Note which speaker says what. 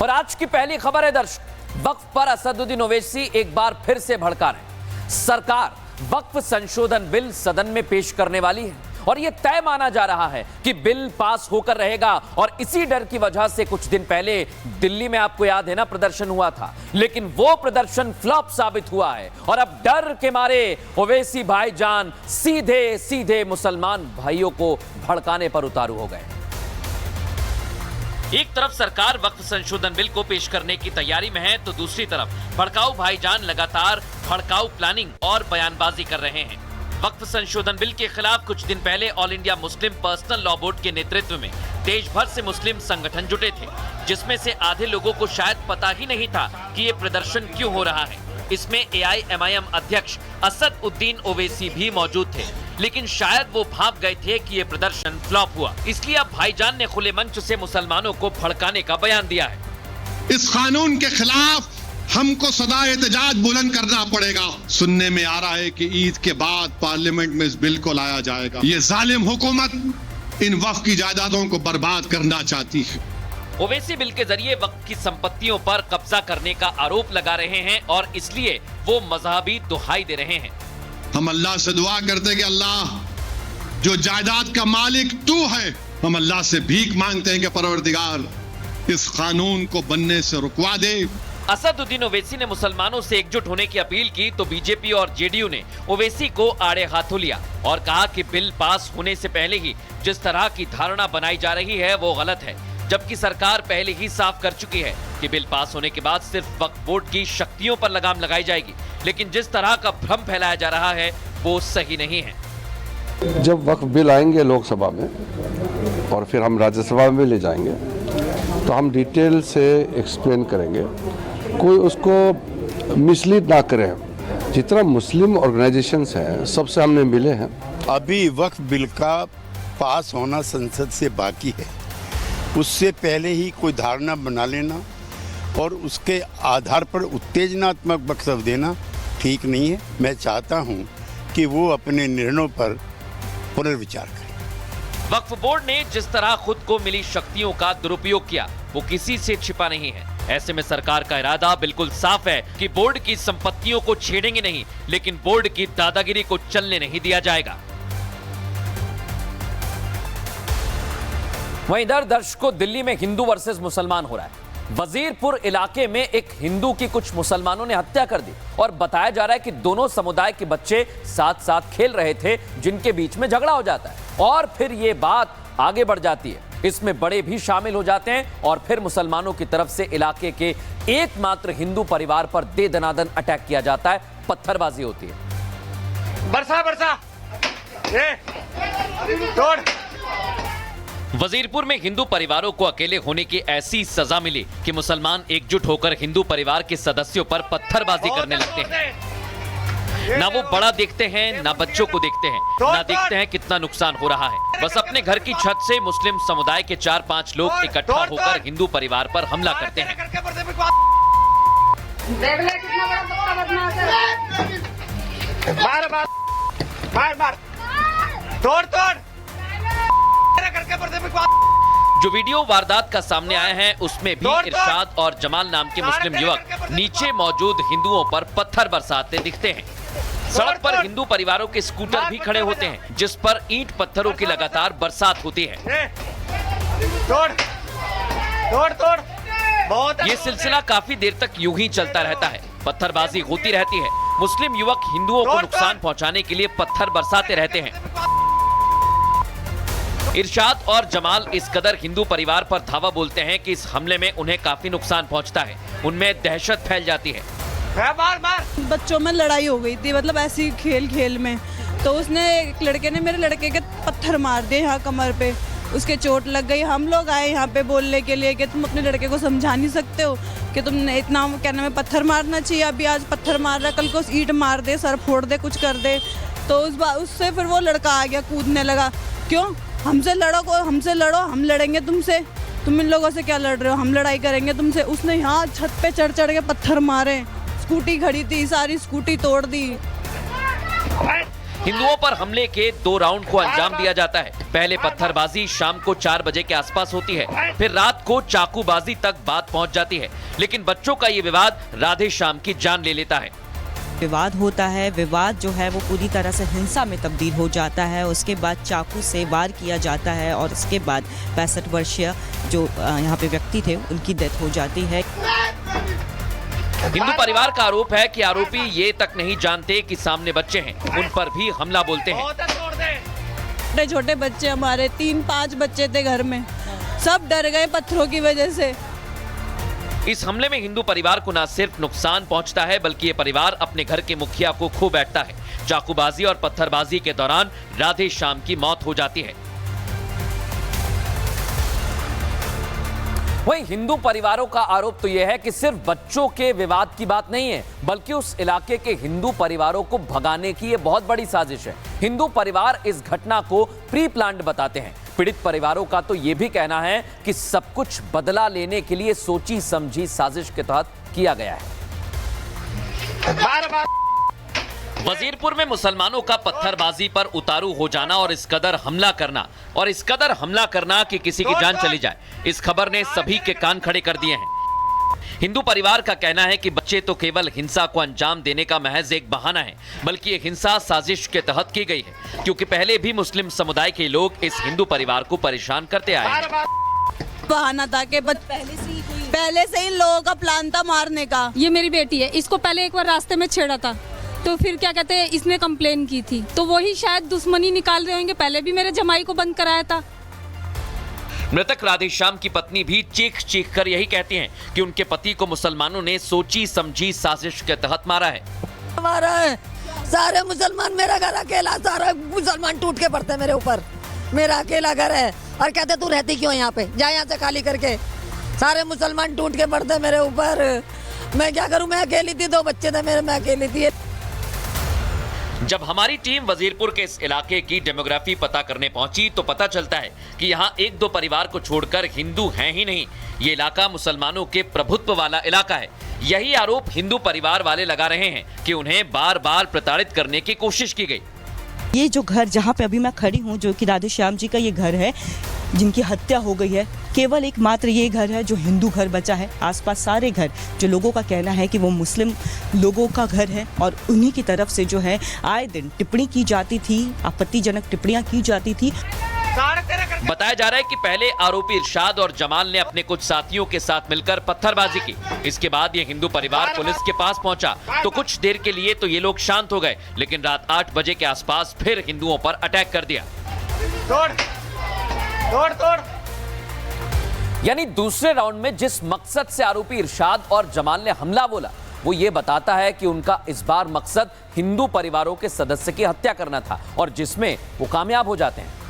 Speaker 1: और आज की पहली खबर है दर्शक, वक्फ पर असदुद्दीन ओवैसी एक बार फिर से भड़का रहे। सरकार वक्फ संशोधन बिल सदन में पेश करने वाली है और यह तय माना जा रहा है कि बिल पास होकर रहेगा। और इसी डर की वजह से कुछ दिन पहले दिल्ली में, आपको याद है ना, प्रदर्शन हुआ था, लेकिन वो प्रदर्शन फ्लॉप साबित हुआ है और अब डर के मारे ओवैसी भाईजान सीधे सीधे मुसलमान भाइयों को भड़काने पर उतारू हो गए। एक तरफ सरकार वक्फ संशोधन बिल को पेश करने की तैयारी में है, तो दूसरी तरफ भड़काऊ भाईजान लगातार भड़काऊ प्लानिंग और बयानबाजी कर रहे हैं। वक्फ संशोधन बिल के खिलाफ कुछ दिन पहले all India Muslim personal law board के नेतृत्व में देश भर से मुस्लिम संगठन जुटे थे, जिसमें से आधे लोगों को शायद पता ही नहीं था कि ये प्रदर्शन क्यों हो रहा है। इसमें AIMIM अध्यक्ष असदुद्दीन ओवैसी भी मौजूद थे, लेकिन शायद वो भाप गए थे कि ये प्रदर्शन फ्लॉप हुआ। इसलिए अब भाईजान ने खुले मंच से मुसलमानों को भड़काने का बयान दिया है।
Speaker 2: इस कानून के खिलाफ हमको सदा एहतजाज बुलंद करना पड़ेगा। सुनने में आ रहा है कि ईद के बाद पार्लियामेंट में इस बिल को लाया जाएगा। ये जालिम हुकूमत इन वक्फ की जायदादों को बर्बाद करना चाहती है।
Speaker 1: ओवैसी बिल के जरिए वक्फ की संपत्तियों पर कब्जा करने का आरोप लगा रहे हैं और इसलिए वो मजहबी दुहाई दे रहे हैं।
Speaker 2: हम अल्लाह से दुआ करते हैं कि अल्लाह जो जायदाद का मालिक तू है, हम अल्लाह से भीख मांगते हैं कि परवरदिगार इस कानून को बनने से रुकवा दे।
Speaker 1: असदुद्दीन ओवैसी ने मुसलमानों से एकजुट होने की अपील की, तो बीजेपी और जेडीयू ने ओवैसी को आड़े हाथों लिया और कहा कि बिल पास होने से पहले ही जिस तरह की धारणा बनाई जा रही है वो गलत है, जबकि सरकार पहले ही साफ कर चुकी है कि बिल पास होने के बाद सिर्फ वक्फ बोर्ड की शक्तियों पर लगाम लगाई जाएगी। लेकिन जिस तरह का भ्रम फैलाया जा रहा है वो सही नहीं है।
Speaker 3: जब वक्फ बिल आएंगे लोकसभा में और फिर हम राज्यसभा में ले जाएंगे तो हम डिटेल से एक्सप्लेन करेंगे, कोई उसको मिसलीड ना करे। जितना मुस्लिम ऑर्गेनाइजेशंस हैं सबसे हमने मिले हैं।
Speaker 4: अभी वक्फ बिल का पास होना संसद से बाकी है, उससे पहले ही कोई धारणा बना लेना और उसके आधार पर उत्तेजनात्मक वक्तव्य देना ठीक नहीं है। मैं चाहता हूं कि वो अपने निर्णयों पर पुनर्विचार करें।
Speaker 1: वक्फ बोर्ड ने जिस तरह खुद को मिली शक्तियों का दुरुपयोग किया वो किसी से छिपा नहीं है। ऐसे में सरकार का इरादा बिल्कुल साफ है कि बोर्ड की संपत्तियों को छेड़ेंगे नहीं, लेकिन बोर्ड की दादागिरी को चलने नहीं दिया जाएगा। वहीं इधर दर्शकों, दिल्ली में हिंदू वर्सेस मुसलमान हो रहा है। वजीरपुर इलाके में एक हिंदू की कुछ मुसलमानों ने हत्या कर दी और बताया जा रहा है कि दोनों समुदाय के बच्चे साथ साथ खेल रहे थे, जिनके बीच में झगड़ा हो जाता है और फिर ये बात आगे बढ़ जाती है। इसमें बड़े भी शामिल हो जाते हैं और फिर मुसलमानों की तरफ से इलाके के एकमात्र हिंदू परिवार पर दे दनादन अटैक किया जाता है, पत्थरबाजी होती है।
Speaker 5: बरसा तोड़।
Speaker 1: वजीरपुर में हिंदू परिवारों को अकेले होने की ऐसी सजा मिली कि मुसलमान एकजुट होकर हिंदू परिवार के सदस्यों पर पत्थरबाजी करने लगते हैं। ना वो बड़ा देखते हैं, ना बच्चों को देखते हैं, ना देखते हैं कितना नुकसान हो रहा है। बस अपने घर की छत से मुस्लिम समुदाय के 4-5 लोग इकट्ठा होकर हिंदू परिवार पर हमला करते हैं।
Speaker 5: मार तोड़।
Speaker 1: जो वीडियो वारदात का सामने आया है उसमें भी इरशाद और जमाल नाम के मुस्लिम युवक नीचे मौजूद हिंदुओं पर पत्थर बरसाते दिखते हैं। सड़क पर हिंदू परिवारों के स्कूटर भी खड़े होते हैं, जिस पर ईंट पत्थरों की लगातार बरसात होती है। ये सिलसिला काफी देर तक यूं ही चलता रहता है। पत्थरबाजी होती रहती है। मुस्लिम युवक हिंदुओं को नुकसान पहुंचाने के लिए पत्थर बरसाते रहते हैं। इरशाद और जमाल इस कदर हिंदू परिवार पर धावा बोलते हैं कि इस हमले में उन्हें काफी नुकसान पहुंचता है। उनमें दहशत फैल जाती है।
Speaker 5: मार।
Speaker 6: बच्चों में लड़ाई हो गई थी, मतलब ऐसी खेल में, तो उसने एक लड़के ने मेरे लड़के के पत्थर मार दिए यहाँ कमर पे, उसके चोट लग गई। हम लोग आए यहाँ पे बोलने के लिए कि तुम अपने लड़के को समझा नहीं सकते हो कि तुमने इतना क्या नाम है पत्थर मारना चाहिए। अभी आज पत्थर मार रहा, कल को ईंट मार दे, सर फोड़ दे, कुछ कर दे। तो उससे फिर वो लड़का आ गया, कूदने लगा, क्यों हमसे लड़ो, हम लड़ेंगे तुमसे, तुम इन लोगों से क्या लड़ रहे हो, हम लड़ाई करेंगे तुमसे। उसने यहाँ छत पे चढ़ के पत्थर मारे। स्कूटी खड़ी थी, सारी स्कूटी तोड़ दी।
Speaker 1: हिंदुओं पर हमले के 2 राउंड को अंजाम दिया जाता है। पहले पत्थरबाजी शाम को 4 बजे के आसपास होती है, फिर रात को चाकूबाजी तक बात पहुंच जाती है। लेकिन बच्चों का ये विवाद राधे श्याम की जान ले लेता है।
Speaker 7: विवाद होता है, विवाद जो है वो पूरी तरह से हिंसा में तब्दील हो जाता है। उसके बाद चाकू से वार किया जाता है और उसके बाद 65 वर्षीय जो यहाँ पे व्यक्ति थे उनकी डेथ हो जाती है।
Speaker 1: हिंदू परिवार का आरोप है कि आरोपी ये तक नहीं जानते कि सामने बच्चे हैं, उन पर भी हमला बोलते हैं।
Speaker 6: छोटे छोटे बच्चे, हमारे 3-5 बच्चे थे घर में, सब डर गए पत्थरों की वजह से।
Speaker 1: इस हमले में हिंदू परिवार को न सिर्फ नुकसान पहुंचता है, बल्कि ये परिवार अपने घर के मुखिया को खो बैठता है। चाकूबाजी और पत्थरबाजी के दौरान राधे श्याम की मौत हो जाती है। वहीं हिंदू परिवारों का आरोप तो यह है कि सिर्फ बच्चों के विवाद की बात नहीं है, बल्कि उस इलाके के हिंदू परिवारों को भगाने की यह बहुत बड़ी साजिश है। हिंदू परिवार इस घटना को प्री प्लान्ड बताते हैं। पीड़ित परिवारों का तो यह भी कहना है कि सब कुछ बदला लेने के लिए सोची समझी साजिश के तहत किया गया है। वजीरपुर में मुसलमानों का पत्थरबाजी पर उतारू हो जाना और इस कदर हमला करना कि किसी की जान चली जाए, इस खबर ने सभी के कान खड़े कर दिए हैं। हिंदू परिवार का कहना है कि बच्चे तो केवल हिंसा को अंजाम देने का महज एक बहाना है, बल्कि ये हिंसा साजिश के तहत की गई है, क्योंकि पहले भी मुस्लिम समुदाय के लोग इस हिंदू परिवार को परेशान करते आए हैं।
Speaker 6: बहाना था कि पहले से ही लोगों का प्लान था मारने का।
Speaker 8: ये मेरी बेटी है, इसको पहले एक बार रास्ते में छेड़ा था, तो फिर क्या कहते हैं इसने कंप्लेन की थी, तो वही शायद दुश्मनी निकाल रहे होंगे। पहले भी मेरे जमाई को बंद कराया था।
Speaker 1: मृतक राधे श्याम की पत्नी भी चीख कर यही कहती हैं कि उनके पति को मुसलमानों ने सोची समझी साजिश के तहत मारा है।
Speaker 9: हमारा है सारे मुसलमान, मेरा घर अकेला, सारा मुसलमान टूट के पड़ते मेरे ऊपर। मेरा अकेला घर है और कहते तू रहती क्यों यहाँ पे, जा यहाँ से खाली करके। सारे मुसलमान टूट के पड़ते मेरे ऊपर, मैं क्या करूँ। मैं अकेली थी, 2 बच्चे थे मेरे, मैं अकेली थी।
Speaker 1: जब हमारी टीम वजीरपुर के इस इलाके की डेमोग्राफी पता करने पहुंची तो पता चलता है कि यहाँ 1-2 परिवार को छोड़कर हिंदू हैं ही नहीं। ये इलाका मुसलमानों के प्रभुत्व वाला इलाका है। यही आरोप हिंदू परिवार वाले लगा रहे हैं कि उन्हें बार बार प्रताड़ित करने की कोशिश की गई।
Speaker 7: ये जो घर जहाँ पे अभी मैं खड़ी हूँ, जो कि राधे श्याम जी का ये घर है जिनकी हत्या हो गई है, केवल एकमात्र ये घर है जो हिंदू घर बचा है। आसपास सारे घर जो लोगों का कहना है कि वो मुस्लिम लोगों का घर है और उन्हीं की तरफ से जो है आए दिन टिप्पणी की जाती थी, आपत्तिजनक टिप्पणियां की जाती थी।
Speaker 1: बताया जा रहा है कि पहले आरोपी इरशाद और जमाल ने अपने कुछ साथियों के साथ मिलकर पत्थरबाजी की। इसके बाद ये हिंदू परिवार पुलिस के पास पहुंचा तो कुछ देर के लिए तो ये लोग शांत हो गए, लेकिन रात 8 बजे के आसपास फिर हिंदुओं पर अटैक कर दिया।
Speaker 5: तोड़।
Speaker 1: यानी दूसरे राउंड में जिस मकसद से आरोपी इरशाद और जमाल ने हमला बोला, वो ये बताता है कि उनका इस बार मकसद हिंदू परिवारों के सदस्य की हत्या करना था और जिसमें वो कामयाब हो जाते हैं।